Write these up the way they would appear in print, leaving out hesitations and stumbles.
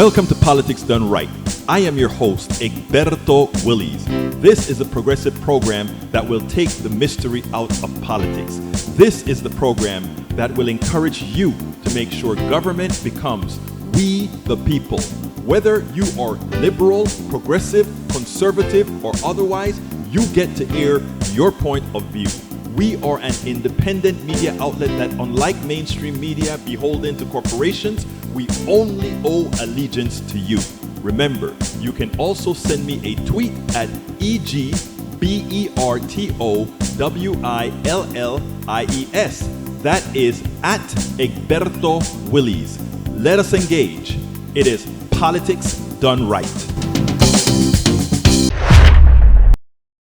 Welcome to Politics Done Right. I am your host, Egberto Willies. This is a progressive program that will take the mystery out of politics. This is the program that will encourage you to make sure government becomes we the people. Whether you are liberal, progressive, conservative, or otherwise, you get to air your point of view. We are an independent media outlet that, unlike mainstream media beholden to corporations, we only owe allegiance to you. Remember, you can also send me a tweet at EGBERTOWILLIES. That is at Egberto Willies. Let us engage. It is Politics Done Right.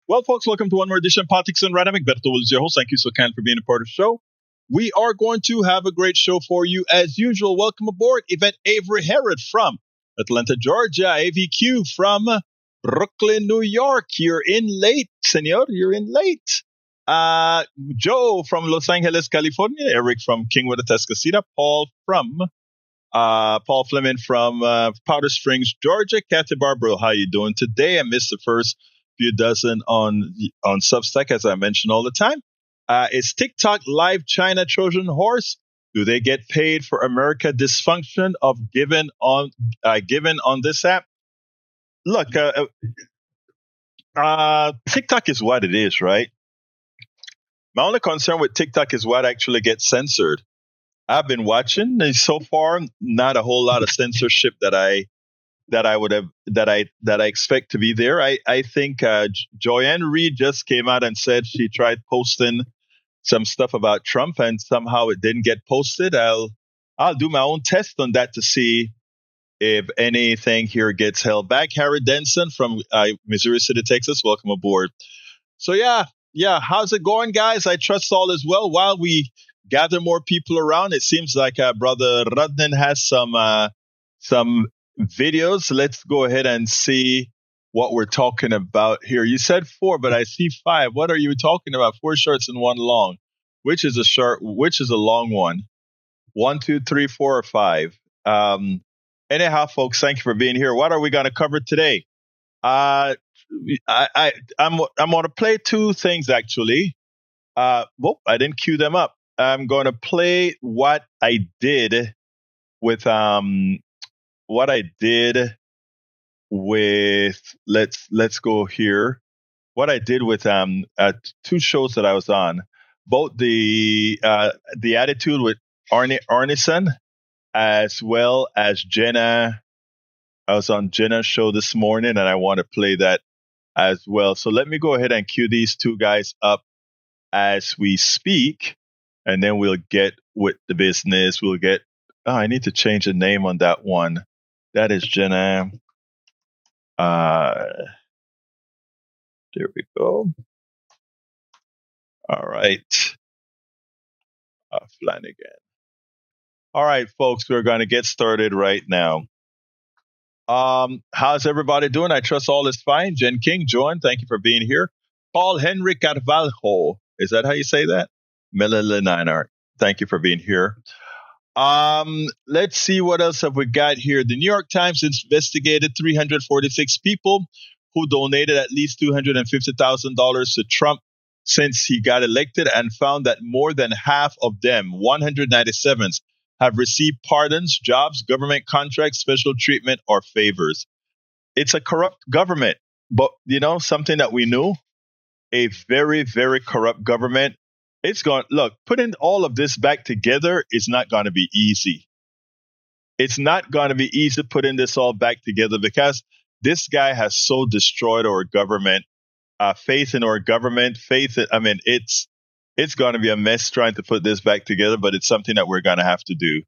Well, folks, welcome to one more edition of Politics Done Right. I'm Egberto Willies, your host. Thank you so kind for being a part of the show. We are going to have a great show for you as usual. Welcome aboard, Yvette Avery Herod from Atlanta, Georgia. AVQ from Brooklyn, New York. You're in late, senor. You're in late. Joe from Los Angeles, California. Eric from Kingwood, Atascocita. Paul Fleming from Powder Springs, Georgia. Kathy Barbaro, how you doing today? I missed the first few dozen on Substack, as I mention all the time. Is TikTok live China Trojan horse? Do they get paid for America dysfunction of given on this app? Look, TikTok is what it is, right? My only concern with TikTok is what actually gets censored. I've been watching, and so far, not a whole lot of censorship that I expect to be there. I think Joanne Reed just came out and said she tried posting some stuff about Trump and somehow it didn't get posted. I'll do my own test on that to see if anything here gets held back. Harry Denson from Missouri City, Texas, welcome aboard. So yeah, how's it going, guys? I trust all is well. While we gather more people around, it seems like Brother Rudnan has some videos. Let's go ahead and see what we're talking about here. You said 4, but I see 5. What are you talking about? 4 shorts and 1 long. Which is a short? Which is a long one? 1, 2, 3, 4, or 5? Anyhow, folks, thank you for being here. What are we going to cover today? I'm going to play 2 things actually. I didn't cue them up. I'm going to play what I did with let's go here. What I did with 2 shows that I was on, both the Attitude with Arneson as well as Jenna. I was on Jenna's show this morning, and I want to play that as well. So let me go ahead and cue these 2 guys up as we speak, and then we'll get with the business. I need to change the name on that one. That is Jenna. There we go. All right. Flanagan. All right, folks, we're going to get started right now. How's everybody doing? I trust all is fine. Jen King, Joan, thank you for being here. Paul Henry Carvalho. Is that how you say that? Melanie Linard, thank you for being here. Let's see what else have we got here. The New York Times investigated 346 people who donated at least $250,000 to Trump since he got elected and found that more than half of them, 197, have received pardons, jobs, government contracts, special treatment, or favors. It's a corrupt government, but something that we knew, a very, very corrupt government. Putting all of this back together is not going to be easy. It's not going to be easy putting this all back together because this guy has so destroyed our government, faith in our government, it's going to be a mess trying to put this back together, but it's something that we're going to have to do.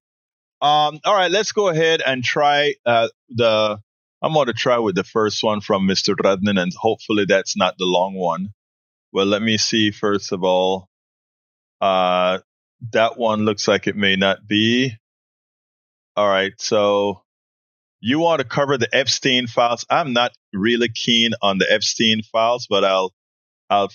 All right, let's go ahead and try I'm going to try with the first one from Mr. Radnan, and hopefully that's not the long one. Well, let me see first of all. That one looks like it may not be. All right, so you want to cover the Epstein files. I'm not really keen on the Epstein files, but I'll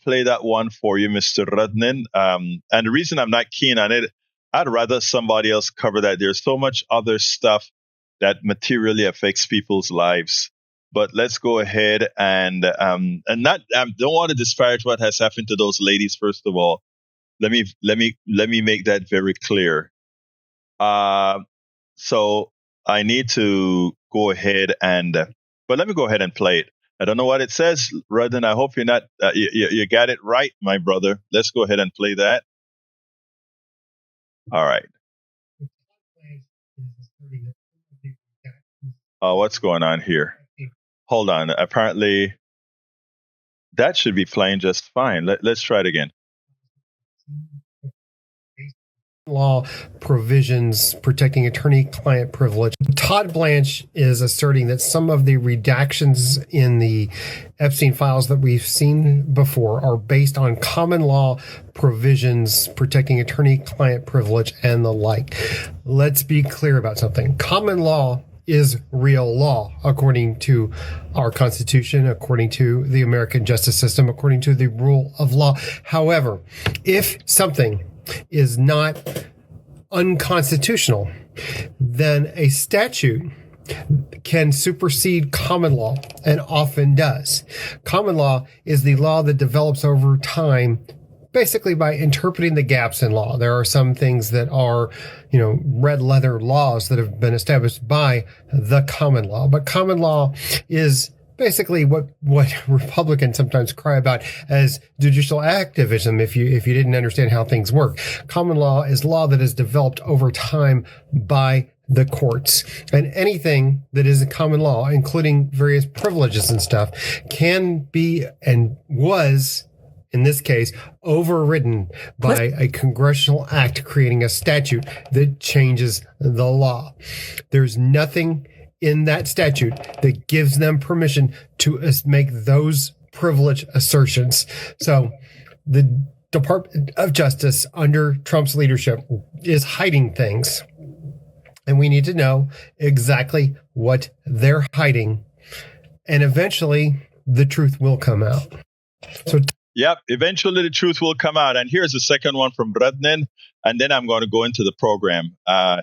play that one for you, Mr. Rudnan. And the reason I'm not keen on it, I'd rather somebody else cover that. There's so much other stuff that materially affects people's lives. But let's go ahead and not don't want to disparage what has happened to those ladies. First of all, let me make that very clear. So I need to go ahead and, but let me go ahead and play it. I don't know what it says, Rudden. I hope you're not, you got it right, my brother. Let's go ahead and play that. All right. What's going on here? Hold on. Apparently, that should be playing just fine. Let's try it again. Law provisions protecting attorney-client privilege. Todd Blanche is asserting that some of the redactions in the Epstein files that we've seen before are based on common law provisions protecting attorney-client privilege and the like. Let's be clear about something. Common law is real law, according to our Constitution, according to the American justice system, according to the rule of law. However, if something is not unconstitutional, then a statute can supersede common law, and often does. Common law is the law that develops over time, basically by interpreting the gaps in law. There are some things that are, red leather laws that have been established by the common law. But common law is basically what Republicans sometimes cry about as judicial activism. If you didn't understand how things work, common law is law that is developed over time by the courts, and anything that is a common law, including various privileges and stuff, can be and was, in this case, overridden by a congressional act creating a statute that changes the law. There's nothing in that statute that gives them permission to make those privilege assertions. So the Department of Justice under Trump's leadership is hiding things, and we need to know exactly what they're hiding, and eventually the truth will come out. So yep, eventually the truth will come out. And here's the second one from Brednen, and then I'm going to go into the program.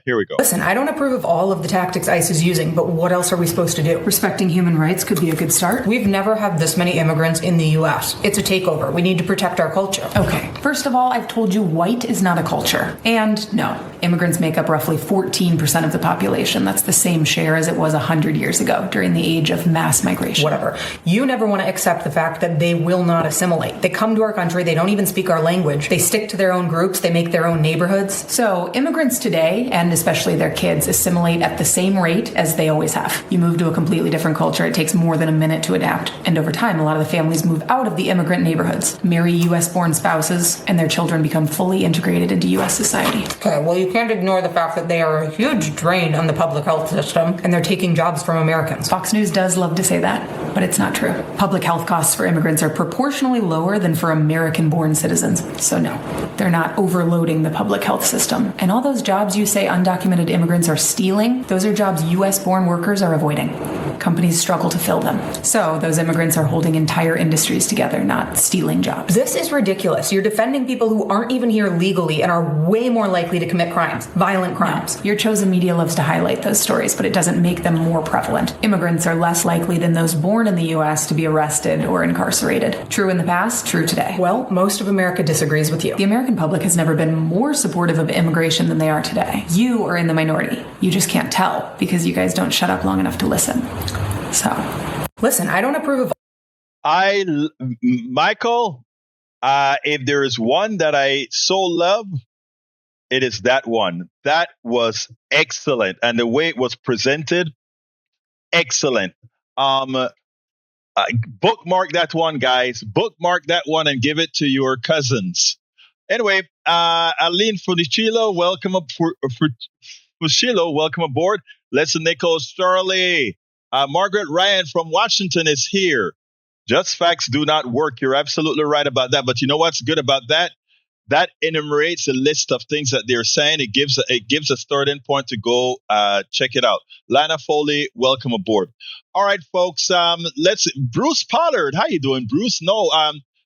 Here we go. Listen, I don't approve of all of the tactics ICE is using, but what else are we supposed to do? Respecting human rights could be a good start. We've never had this many immigrants in the U.S. It's a takeover. We need to protect our culture. Okay, first of all, I've told you white is not a culture. And no, immigrants make up roughly 14% of the population. That's the same share as it was 100 years ago during the age of mass migration. Whatever. You never want to accept the fact that they will not assimilate. They come to our country. They don't even speak our language. They stick to their own groups. They make their own neighborhoods. So immigrants today, and especially their kids, assimilate at the same rate as they always have. You move to a completely different culture, it takes more than a minute to adapt. And over time, a lot of the families move out of the immigrant neighborhoods, marry U.S.-born spouses, and their children become fully integrated into U.S. society. Okay, well, you can't ignore the fact that they are a huge drain on the public health system, and they're taking jobs from Americans. Fox News does love to say that, but it's not true. Public health costs for immigrants are proportionally lower than for American-born citizens. So no, they're not overloading the public health system. And all those jobs you say undocumented immigrants are stealing, those are jobs U.S.-born workers are avoiding. Companies struggle to fill them. So those immigrants are holding entire industries together, not stealing jobs. This is ridiculous. You're defending people who aren't even here legally and are way more likely to commit crimes, violent crimes. No. Your chosen media loves to highlight those stories, but it doesn't make them more prevalent. Immigrants are less likely than those born in the U.S. to be arrested or incarcerated. True in the past, true today. Well, most of America disagrees with you. The American public has never been more supportive of immigration than they are today. You are in the minority. You just can't tell because you guys don't shut up long enough to listen. So, listen, I don't approve of... Michael, if there is one that I so love, it is that one. That was excellent. And the way it was presented, excellent. Bookmark that one, guys. Bookmark that one and give it to your cousins. Anyway, Aline Funicillo, welcome welcome aboard. Leslie Nichols, Charlie. Margaret Ryan from Washington is here. Just facts do not work. You're absolutely right about that. But you know what's good about that? That enumerates a list of things that they're saying. It gives a starting point to go check it out. Lana Foley, welcome aboard. All right, folks. Bruce Pollard. How you doing, Bruce? No,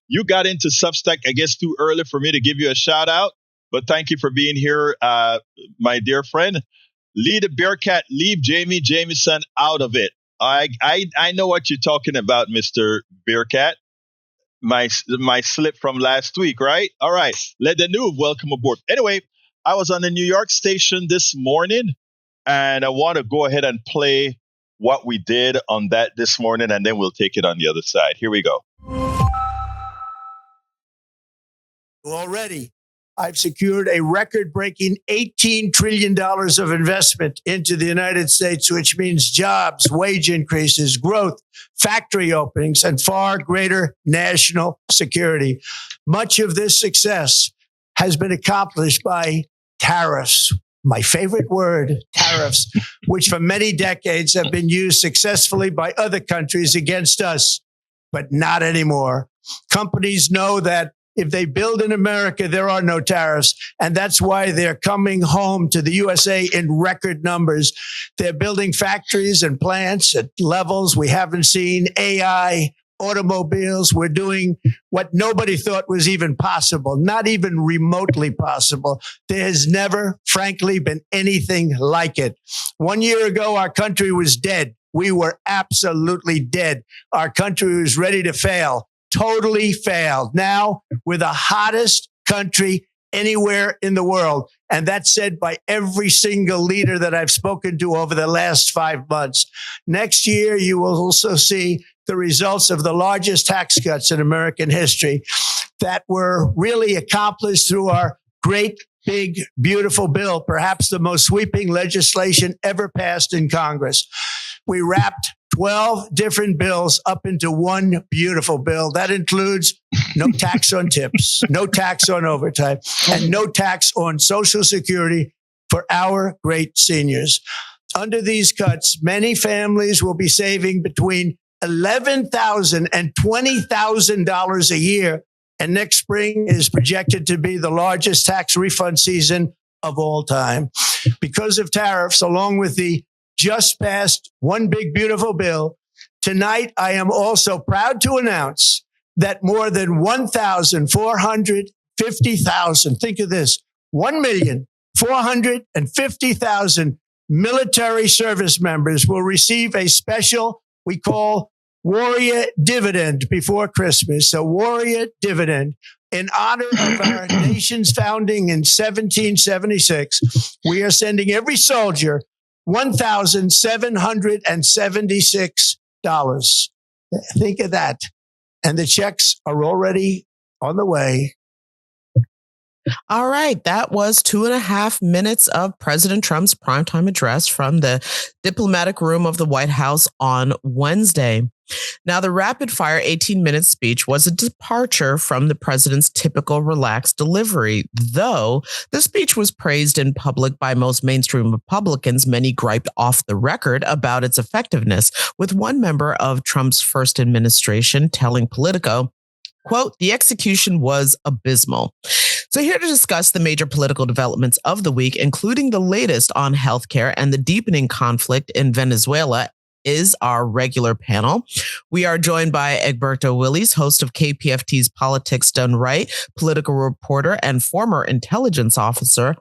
you got into Substack, I guess, too early for me to give you a shout out. But thank you for being here, my dear friend. Leave the Bearcat, leave Jamie Jameson out of it. I know what you're talking about, Mr. Bearcat. My slip from last week, right? All right. Let the new welcome aboard. Anyway, I was on the New York station this morning, and I want to go ahead and play what we did on that this morning, and then we'll take it on the other side. Here we go. Already, I've secured a record-breaking $18 trillion of investment into the United States, which means jobs, wage increases, growth, factory openings, and far greater national security. Much of this success has been accomplished by tariffs. My favorite word, tariffs, which for many decades have been used successfully by other countries against us, but not anymore. Companies know that if they build in America, there are no tariffs. And that's why they're coming home to the USA in record numbers. They're building factories and plants at levels we haven't seen. AI, automobiles. We're doing what nobody thought was even possible, not even remotely possible. There has never, frankly, been anything like it. 1 year ago, our country was dead. We were absolutely dead. Our country was ready to fail. Totally failed. Now we're the hottest country anywhere in the world. And that's said by every single leader that I've spoken to over the last 5 months. Next year, you will also see the results of the largest tax cuts in American history that were really accomplished through our great, big, beautiful bill, perhaps the most sweeping legislation ever passed in Congress. We wrapped 12 different bills up into one beautiful bill. That includes no tax on tips, no tax on overtime, and no tax on Social Security for our great seniors. Under these cuts, many families will be saving between $11,000 and $20,000 a year. And next spring is projected to be the largest tax refund season of all time. Because of tariffs, along with the just passed one big, beautiful bill, tonight I am also proud to announce that more than 1,450,000, think of this, 1,450,000 military service members will receive a special, we call Warrior Dividend before Christmas, a Warrior Dividend. In honor of our nation's founding in 1776, we are sending every soldier $1,776. Think of that. And the checks are already on the way. All right. That was 2.5 minutes of President Trump's primetime address from the diplomatic room of the White House on Wednesday. Now, the rapid-fire 18-minute speech was a departure from the president's typical relaxed delivery. Though the speech was praised in public by most mainstream Republicans, many griped off the record about its effectiveness, with one member of Trump's first administration telling Politico, quote, "The execution was abysmal." So here to discuss the major political developments of the week, including the latest on healthcare and the deepening conflict in Venezuela, is our regular panel. We are joined by Egberto Willies, host of KPFT's Politics Done Right, political reporter and former intelligence officer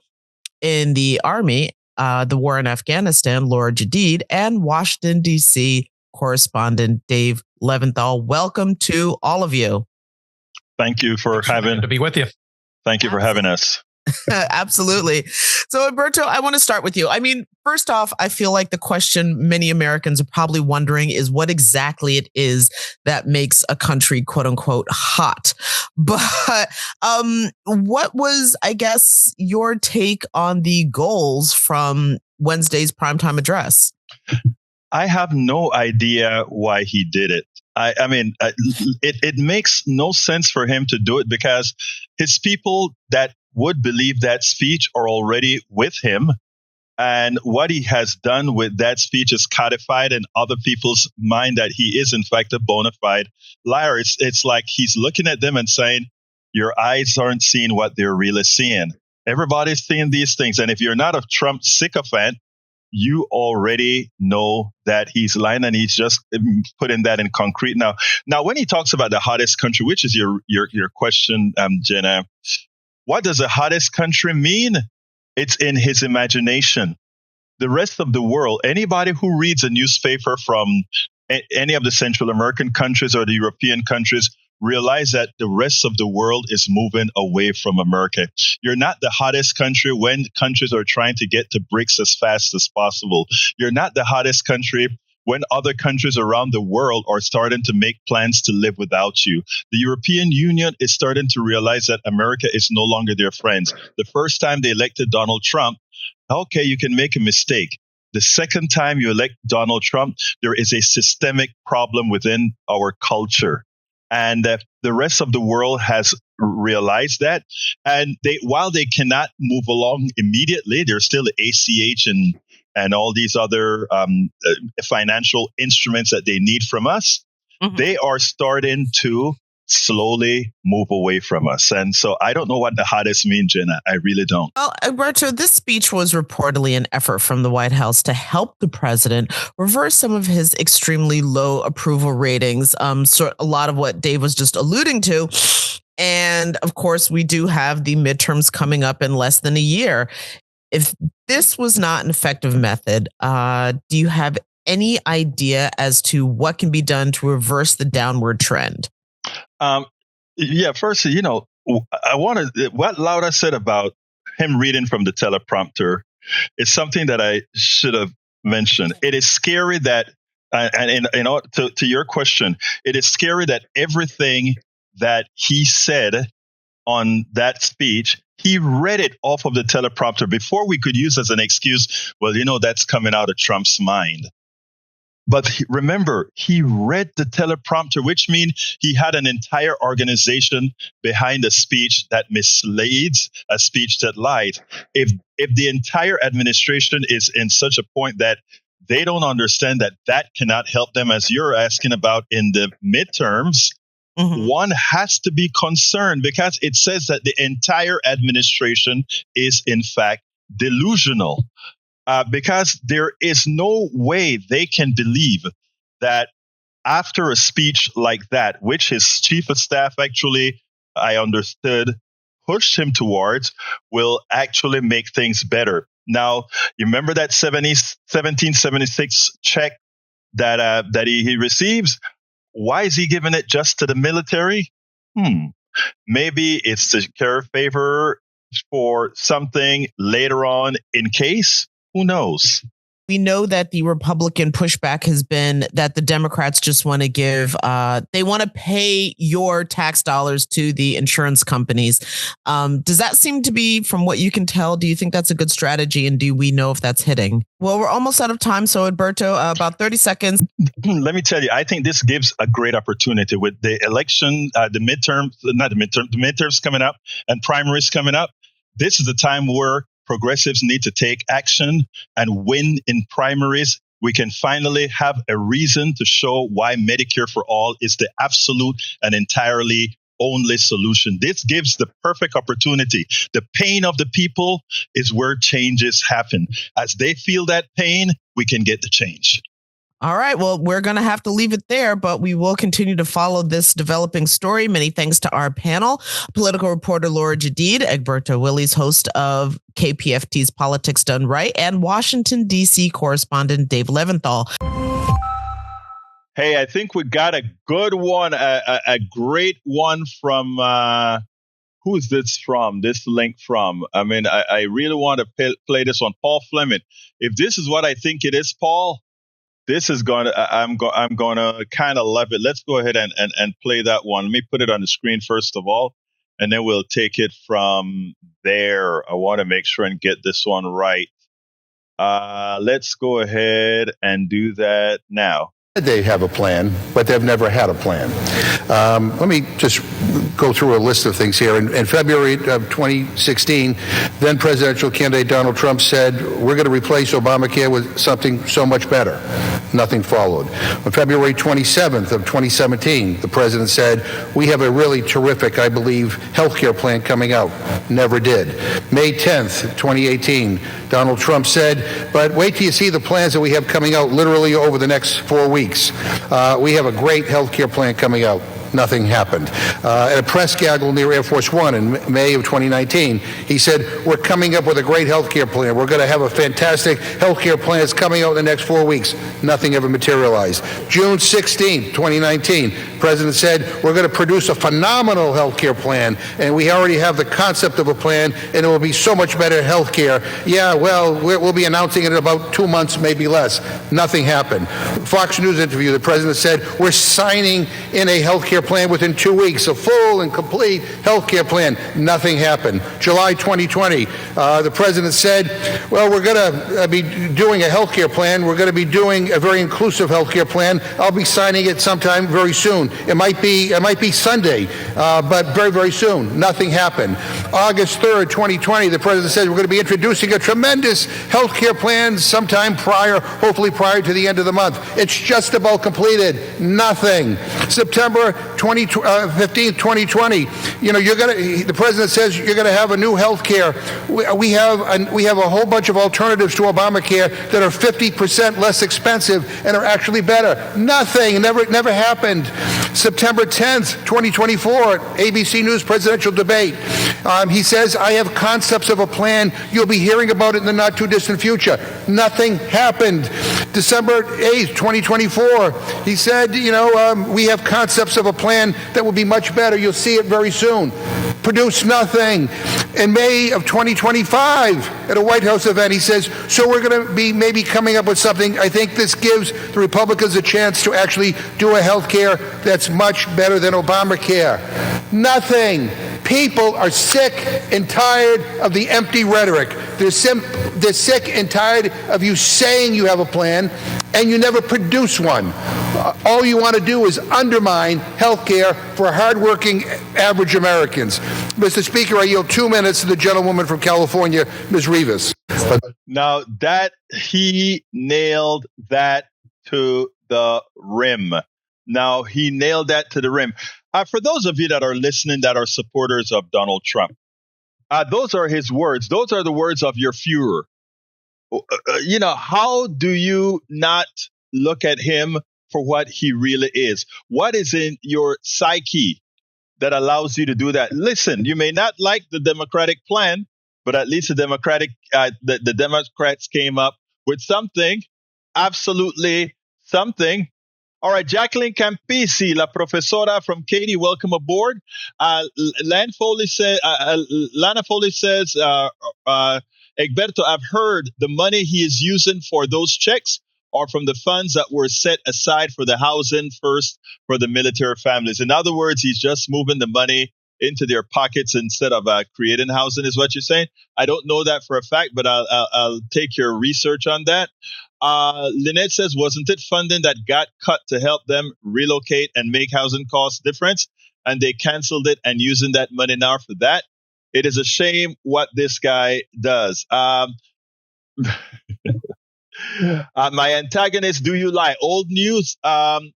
in the Army, the war in Afghanistan, Laura Jadid, and Washington, D.C. correspondent Dave Leventhal. Welcome to all of you. Thank you for having to be with you. Thank you for having us. Absolutely. So, Egberto, I want to start with you. I mean, first off, I feel like the question many Americans are probably wondering is what exactly it is that makes a country, quote unquote, hot. But what was, I guess, your take on the goals from Wednesday's primetime address? I have no idea why he did it. I mean, it makes no sense for him to do it because his people that would believe that speech are already with him. And what he has done with that speech is codified in other people's mind that he is, in fact, a bona fide liar. It's like he's looking at them and saying, your eyes aren't seeing what they're really seeing. Everybody's seeing these things. And if you're not a Trump sycophant, you already know that he's lying, and he's just putting that in concrete now. Now, when he talks about the hottest country, which is your question, Jenna, what does the hottest country mean? It's in his imagination. the rest of the world, anybody who reads a newspaper from any of the Central American countries or the European countries, realize that the rest of the world is moving away from America. You're not the hottest country when countries are trying to get to BRICS as fast as possible. You're not the hottest country when other countries around the world are starting to make plans to live without you. The European Union is starting to realize that America is no longer their friends. The first time they elected Donald Trump, okay, you can make a mistake. The second time you elect Donald Trump, there is a systemic problem within our culture. And the rest of the world has realized that. And while they cannot move along immediately, there's still the ACH and all these other financial instruments that they need from us. Mm-hmm. They are starting to slowly move away from us. And so I don't know what the hottest means, Jenna. I really don't. Well, Egberto, this speech was reportedly an effort from the White House to help the president reverse some of his extremely low approval ratings. So a lot of what Dave was just alluding to. And of course, we do have the midterms coming up in less than a year. If this was not an effective method, do you have any idea as to what can be done to reverse the downward trend? First, what Lauda said about him reading from the teleprompter is something that I should have mentioned. It is scary that, to your question, it is scary that everything that he said on that speech, he read it off of the teleprompter before we could use as an excuse, well, that's coming out of Trump's mind. But remember, he read the teleprompter, which means he had an entire organization behind a speech that misleads, a speech that lies. If the entire administration is in such a point that they don't understand that cannot help them, as you're asking about in the midterms, mm-hmm. One has to be concerned because it says that the entire administration is, in fact, delusional. Because there is no way they can believe that after a speech like that, which his chief of staff actually, I understood, pushed him towards, will actually make things better. Now, you remember that 1776 check that he receives? Why is he giving it just to the military? Maybe it's to curry favor for something later on in case. Who knows? We know that the Republican pushback has been that the Democrats just want to they want to pay your tax dollars to the insurance companies. Does that seem to be, from what you can tell, do you think that's a good strategy? And do we know if that's hitting? Well, we're almost out of time. So, Egberto, about 30 seconds. Let me tell you, I think this gives a great opportunity with the election, the midterms coming up and primaries coming up. This is the time where progressives need to take action and win in primaries. We can finally have a reason to show why Medicare for all is the absolute and entirely only solution. This gives the perfect opportunity. The pain of the people is where changes happen. As they feel that pain, we can get the change. All right. Well, we're going to have to leave it there, but we will continue to follow this developing story. Many thanks to our panel, political reporter Laura Jadid, Egberto Willies, host of KPFT's Politics Done Right, and Washington, D.C. correspondent Dave Leventhal. Hey, I think we got a good one, a great one from, who is this from, this link from? I mean, I really want to play this one. Paul Fleming. If this is what I think it is, Paul, this is I'm going to kind of love it. Let's go ahead and play that one. Let me put it on the screen first of all, and then we'll take it from there. I want to make sure and get this one right. Let's go ahead and do that now. They have a plan, but they've never had a plan. Let me just go through a list of things here. In February of 2016, then presidential candidate Donald Trump said, we're going to replace Obamacare with something so much better. Nothing followed. On February 27th of 2017, the president said, we have a really terrific, I believe, health care plan coming out. Never did. May 10th, 2018, Donald Trump said, but wait till you see the plans that we have coming out literally over the next 4 weeks. We have a great health care plan coming out. Nothing happened. At a press gaggle near Air Force One in May of 2019, he said, we're coming up with a great health care plan. We're going to have a fantastic health care plan that's coming out in the next 4 weeks. Nothing ever materialized. June 16th, 2019, the president said, we're going to produce a phenomenal health care plan, and we already have the concept of a plan, and it will be so much better health care. Yeah, well, we'll be announcing it in about 2 months, maybe less. Nothing happened. Fox News interview, the president said, we're signing in a health care plan within 2 weeks, a full and complete health care plan. Nothing happened. July 2020, the president said, well, we're going to be doing a health care plan. We're going to be doing a very inclusive health care plan. I'll be signing it sometime very soon. It might be Sunday, but very, very soon. Nothing happened. August 3rd, 2020, the president said we're going to be introducing a tremendous health care plan sometime hopefully prior to the end of the month. It's just about completed. Nothing. September 15th, 2020, the president says you're going to have a new health care. We have a whole bunch of alternatives to Obamacare that are 50% less expensive and are actually better. Nothing. Never happened. September 10th, 2024, ABC News presidential debate. He says, I have concepts of a plan. You'll be hearing about it in the not too distant future. Nothing happened. December 8th, 2024, he said, we have concepts of a plan that will be much better. You'll see it very soon. Produced nothing. In May of 2025, at a White House event, he says, so we're going to be maybe coming up with something. I think this gives the Republicans a chance to actually do a health care that's much better than Obamacare. Nothing. People are sick and tired of the empty rhetoric. They're sick and tired of you saying you have a plan and you never produce one. All you want to do is undermine health care for hardworking average Americans. Mr. Speaker, I yield 2 minutes to the gentlewoman from California, Ms. Rivas. Now that he nailed that to the rim. For those of you that are listening that are supporters of Donald Trump, those are his words. Those are the words of your Führer. How do you not look at him for what he really is? What is in your psyche that allows you to do that? Listen, you may not like the Democratic plan, but at least the Democrats came up with something, absolutely something. All right, Jacqueline Campisi, la profesora from Katy, welcome aboard. Lana Foley says, Egberto, I've heard the money he is using for those checks are from the funds that were set aside for the housing first for the military families. In other words, he's just moving the money into their pockets instead of creating housing, is what you're saying. I don't know that for a fact, but I'll take your research on that. Lynette says, wasn't it funding that got cut to help them relocate and make housing costs difference? And they canceled it and using that money now for that. It is a shame what this guy does. My antagonist, do you lie? Old news.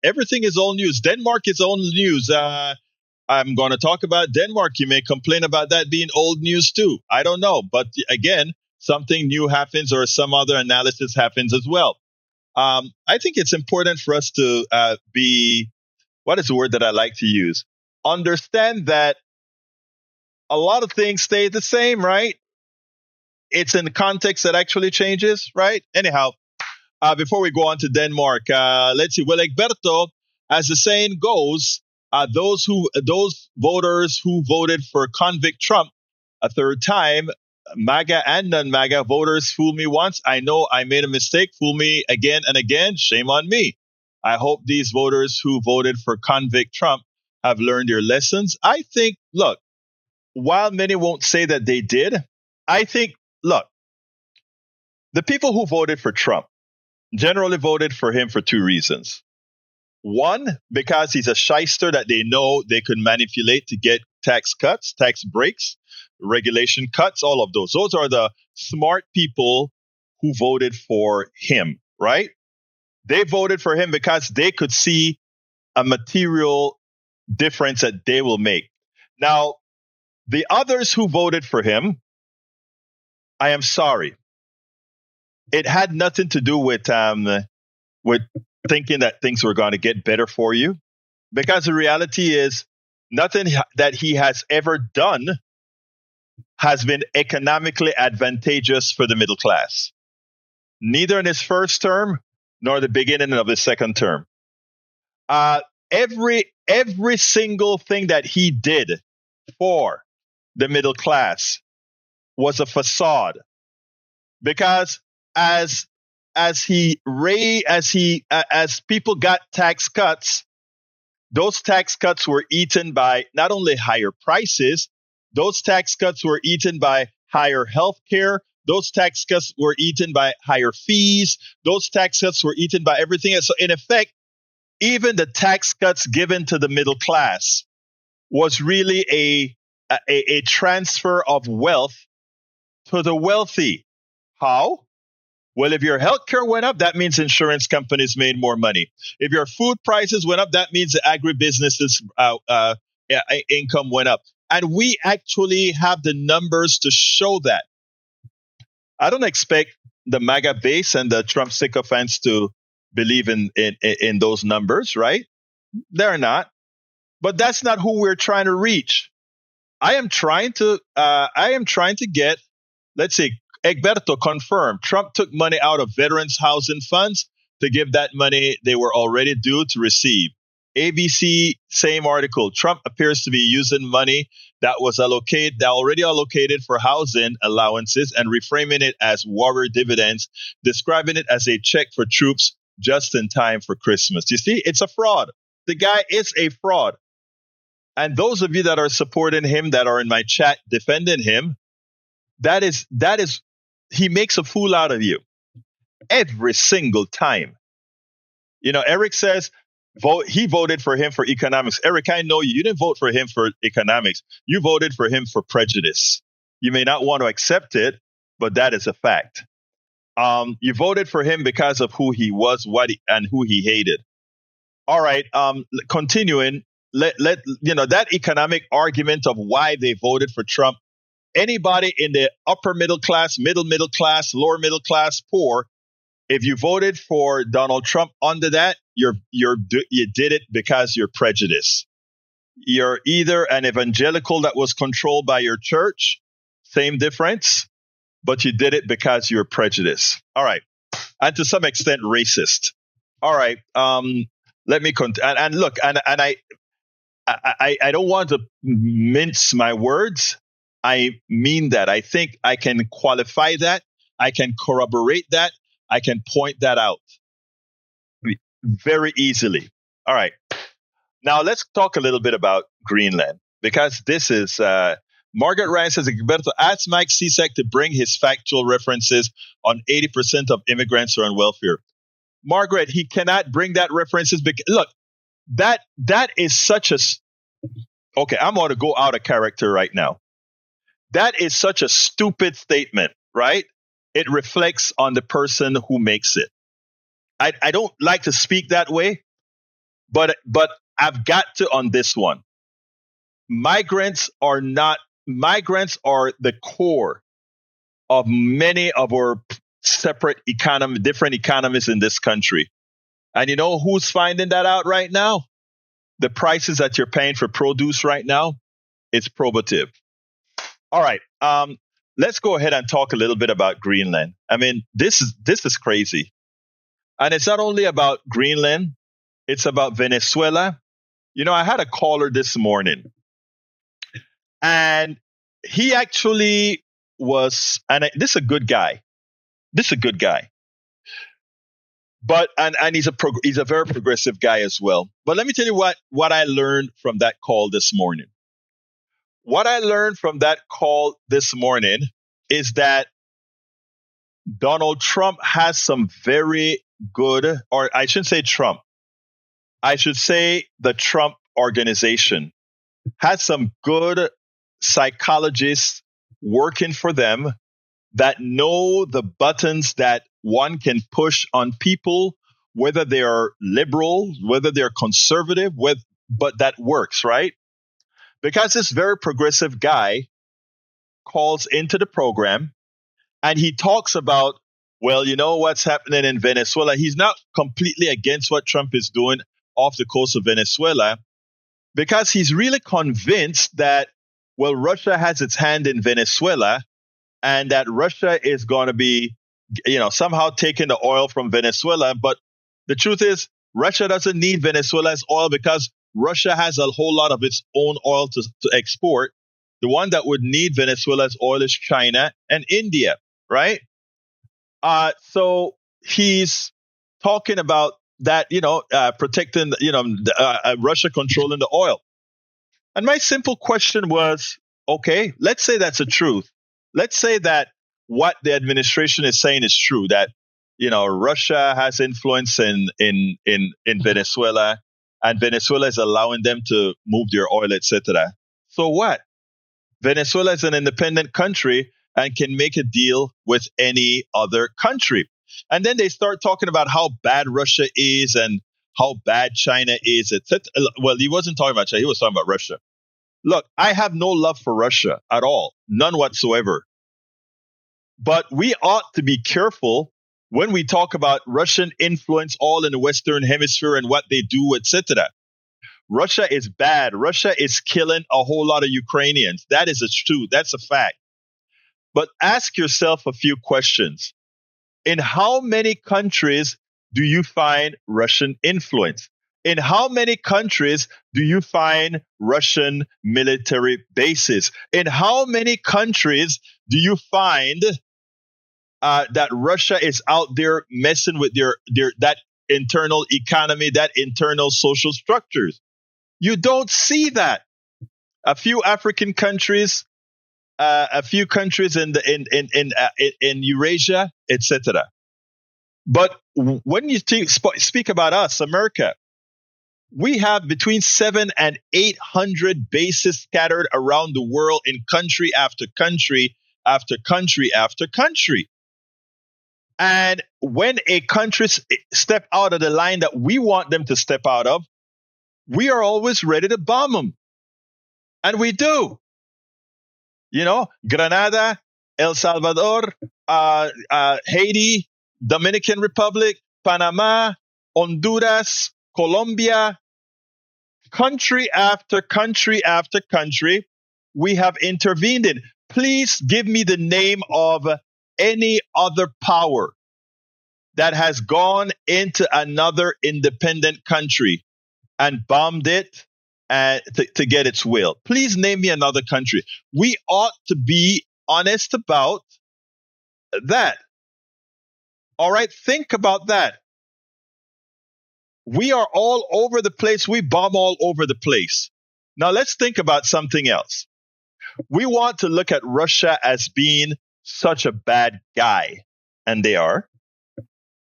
Everything is old news. Denmark is old news. I'm going to talk about Denmark. You may complain about that being old news too. I don't know. But again, something new happens or some other analysis happens as well. I think it's important for us to what is the word that I like to use? Understand that a lot of things stay the same, right? It's in the context that actually changes, right? Anyhow, before we go on to Denmark, let's see. Well, Egberto, as the saying goes, those voters who voted for convict Trump a third time, MAGA and non-MAGA voters fool me once. I know I made a mistake. Fool me again and again. Shame on me. I hope these voters who voted for convict Trump have learned their lessons. I think, look, while many won't say that they did, I think, look, the people who voted for Trump generally voted for him for two reasons. One, because he's a shyster that they know they could manipulate to get tax cuts, tax breaks, regulation cuts, all of those. Those are the smart people who voted for him, right? They voted for him because they could see a material difference that they will make. Now, the others who voted for him, I am sorry. It had nothing to do with thinking that things were going to get better for you. Because the reality is nothing that he has ever done has been economically advantageous for the middle class, neither in his first term nor the beginning of his second term. Every single thing that he did for the middle class was a facade, because as people got tax cuts, those tax cuts were eaten by not only higher prices, those tax cuts were eaten by higher health care. Those tax cuts were eaten by higher fees. Those tax cuts were eaten by everything else. So in effect, even the tax cuts given to the middle class was really a transfer of wealth to the wealthy. How? Well, if your healthcare went up, that means insurance companies made more money. If your food prices went up, that means the agribusinesses' income went up. And we actually have the numbers to show that. I don't expect the MAGA base and the Trump sycophants to believe in those numbers, right? They're not. But that's not who we're trying to reach. I am trying to get, let's see, Egberto confirmed Trump took money out of veterans housing funds to give that money they were already due to receive. ABC, same article. Trump appears to be using money that was already allocated for housing allowances and reframing it as war dividends, describing it as a check for troops just in time for Christmas. You see, it's a fraud. The guy is a fraud. And those of you that are supporting him, that are in my chat defending him, that is, he makes a fool out of you every single time. You know, Eric says, he voted for him for economics. Eric, I know you. You didn't vote for him for economics. You voted for him for prejudice. You may not want to accept it, but that is a fact. You voted for him because of who he was, and who he hated. All right. Continuing, that economic argument of why they voted for Trump. Anybody in the upper middle class, middle class, lower middle class, poor, if you voted for Donald Trump under that, you did it because you're prejudiced. You're either an evangelical that was controlled by your church, same difference, but you did it because you're prejudiced. All right. And to some extent, racist. All right. Let me continue. And look, and I don't want to mince my words. I mean that. I think I can qualify that. I can corroborate that. I can point that out very easily. All right. Now let's talk a little bit about Greenland, because this is Margaret Ryan says, Egberto asked Mike Cisak to bring his factual references on 80% of immigrants are on welfare. Margaret, he cannot bring that references because look, that is such a okay. I'm going to go out of character right now. That is such a stupid statement, right? It reflects on the person who makes it. I don't like to speak that way, but I've got to on this one. Migrants are the core of many of our separate different economies in this country. And you know who's finding that out right now? The prices that you're paying for produce right now, it's probative. All right. Let's go ahead and talk a little bit about Greenland. I mean, this is crazy. And it's not only about Greenland, it's about Venezuela. You know, I had a caller this morning, and he actually was, and this is a good guy. But and he's a very progressive guy as well. But let me tell you what I learned from that call this morning. What I learned from that call this morning is that Donald Trump has some very good, or I shouldn't say Trump, I should say the Trump organization has some good psychologists working for them that know the buttons that one can push on people, whether they are liberal, whether they're conservative, but that works, right? Because this very progressive guy calls into the program and he talks about, well, you know what's happening in Venezuela. He's not completely against what Trump is doing, off the coast of Venezuela because he's really convinced that, well, Russia has its hand in Venezuela and that Russia is going to be, somehow taking the oil from Venezuela. But the truth is, Russia doesn't need Venezuela's oil because Russia has a whole lot of its own oil to export. The one that would need Venezuela's oil is China and India, right? So he's talking about that, protecting, Russia controlling the oil. And my simple question was, okay, let's say that's the truth. Let's say that what the administration is saying is true, that, Russia has influence in Venezuela and Venezuela is allowing them to move their oil, etc. So what? Venezuela is an independent country and can make a deal with any other country. And then they start talking about how bad Russia is and how bad China is, etc. Well, he wasn't talking about China. He was talking about Russia. Look, I have no love for Russia at all. None whatsoever. But we ought to be careful when we talk about Russian influence all in the Western Hemisphere and what they do, etc. Russia is bad. Russia is killing a whole lot of Ukrainians. That is true. That's a fact. But ask yourself a few questions. In how many countries do you find Russian influence? In how many countries do you find Russian military bases? In how many countries do you find that Russia is out there messing with their that internal economy, that internal social structures? You don't see that. A few African countries, a few countries in Eurasia, etc. But when you speak about us, America, we have between 700 and 800 bases scattered around the world in country after country after country after country. And when a country step out of the line that we want them to step out of, we are always ready to bomb them. And we do. Grenada, El Salvador, Haiti, Dominican Republic, Panama, Honduras, Colombia, country after country after country, we have intervened in. Please give me the name of any other power that has gone into another independent country and bombed it to get its will. Please name me another country. We ought to be honest about that. All right, think about that. We are all over the place. We bomb all over the place. Now let's think about something else. We want to look at Russia as being such a bad guy. And they are.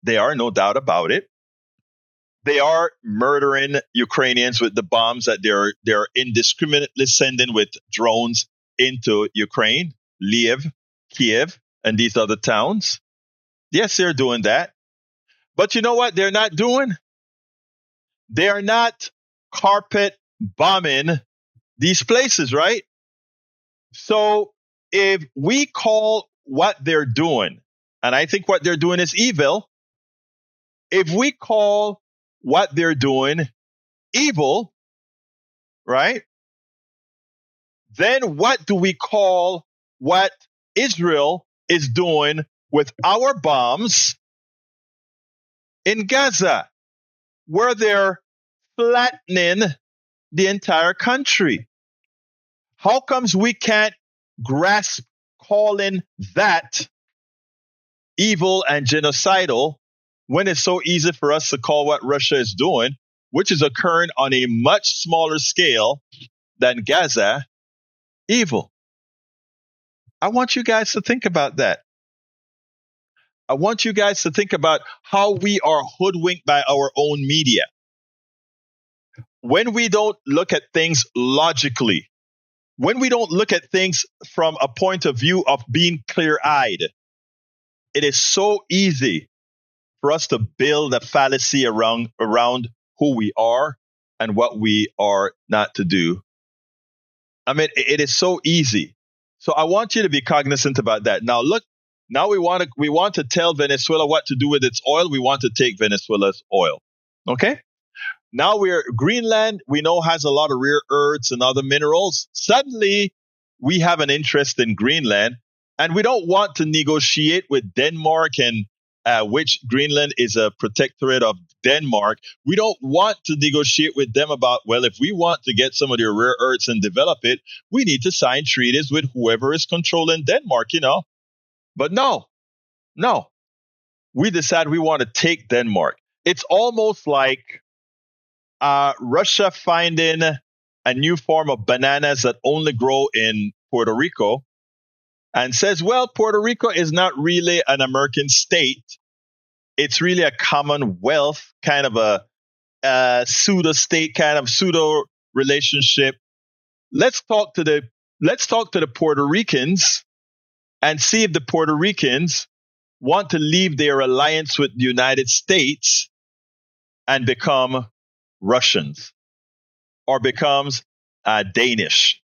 They are, no doubt about it. They are murdering Ukrainians with the bombs that they're indiscriminately sending with drones into Ukraine, Lviv, Kiev, and these other towns. Yes, they're doing that. But you know what they're not doing? They are not carpet bombing these places, right? So if we call what they're doing, and I think what they're doing is evil, if we call what they're doing evil, right? Then what do we call what Israel is doing with our bombs in Gaza, where they're flattening the entire country? How comes we can't grasp calling that evil and genocidal when it's so easy for us to call what Russia is doing, which is occurring on a much smaller scale than Gaza, evil? I want you guys to think about that. I want you guys to think about how we are hoodwinked by our own media. When we don't look at things logically, when we don't look at things from a point of view of being clear-eyed, it is so easy for us to build a fallacy around who we are and what we are not to do. I mean, it is so easy. So I want you to be cognizant about that. Now, look, now we want to tell Venezuela what to do with its oil. We want to take Venezuela's oil. Okay? Now Greenland, we know, has a lot of rare earths and other minerals. Suddenly, we have an interest in Greenland, and we don't want to negotiate with Denmark, and which Greenland is a protectorate of Denmark. We don't want to negotiate with them about, well, if we want to get some of their rare earths and develop it, we need to sign treaties with whoever is controlling Denmark, But no. We decide we want to take Denmark. It's almost like Russia finding a new form of bananas that only grow in Puerto Rico and says, well, Puerto Rico is not really an American state. It's really a commonwealth, kind of a pseudo state, kind of pseudo relationship. Let's talk to the Puerto Ricans and see if the Puerto Ricans want to leave their alliance with the United States and become Russians or becomes Danish.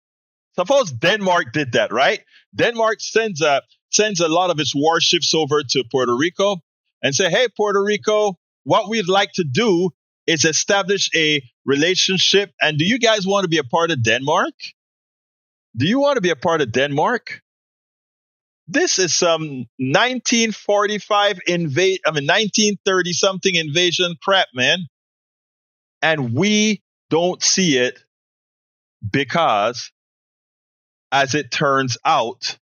Suppose Denmark did that, right? Denmark sends a lot of its warships over to Puerto Rico and say, hey, Puerto Rico, what we'd like to do is establish a relationship. And do you guys want to be a part of Denmark? Do you want to be a part of Denmark? This is some 1945 1930 something invasion crap, man. And we don't see it because, as it turns out,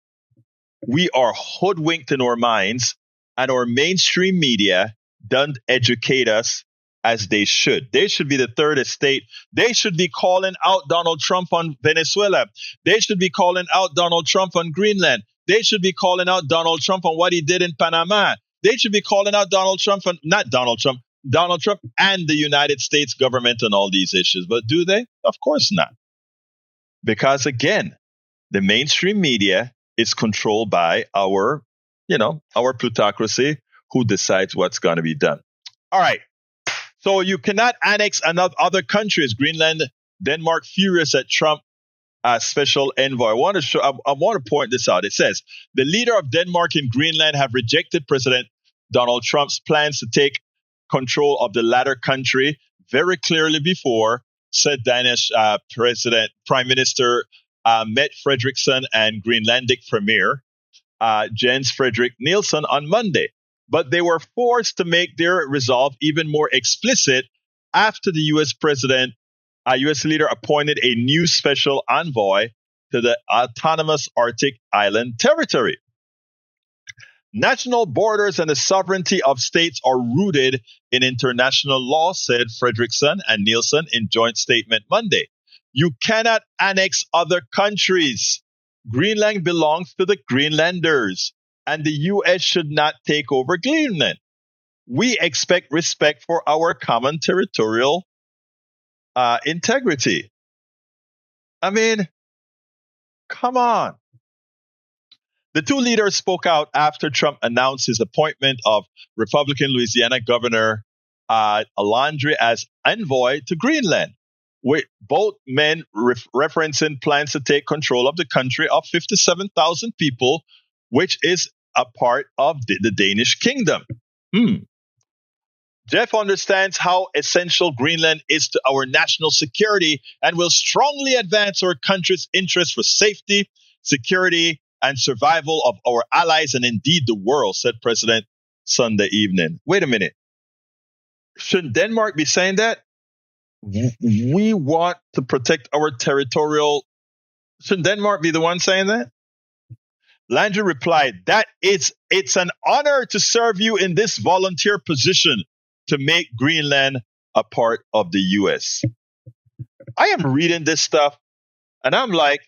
we are hoodwinked in our minds, and our mainstream media don't educate us as they should. They should be the third estate. They should be calling out Donald Trump on Venezuela. They should be calling out Donald Trump on Greenland. They should be calling out Donald Trump on what he did in Panama. They should be calling out Donald Trump and the United States government on all these issues. But do they? Of course not. Because again, the mainstream media is controlled by our plutocracy who decides what's going to be done. All right. So you cannot annex other countries. Greenland, Denmark, furious at Trump special envoy. I want to point this out. It says the leader of Denmark and Greenland have rejected President Donald Trump's plans to take control of the latter country very clearly before, said Danish Prime Minister Mette Frederiksen and Greenlandic Premier Jens Frederik Nielsen on Monday. But they were forced to make their resolve even more explicit after the U.S. leader appointed a new special envoy to the autonomous Arctic island territory. National borders and the sovereignty of states are rooted in international law, said Frederiksen and Nielsen in joint statement Monday. You cannot annex other countries. Greenland belongs to the Greenlanders, and the U.S. should not take over Greenland. We expect respect for our common territorial integrity. I mean, come on. The two leaders spoke out after Trump announced his appointment of Republican Louisiana Governor Alondre as envoy to Greenland, with both men referencing plans to take control of the country of 57,000 people, which is a part of the Danish kingdom. Jeff understands how essential Greenland is to our national security and will strongly advance our country's interest for safety, security, and survival of our allies and indeed the world, said President Sunday evening. Wait a minute. Shouldn't Denmark be saying that? We want to protect our territorial. Shouldn't Denmark be the one saying that? Landry replied, it's an honor to serve you in this volunteer position to make Greenland a part of the U.S. I am reading this stuff and I'm like,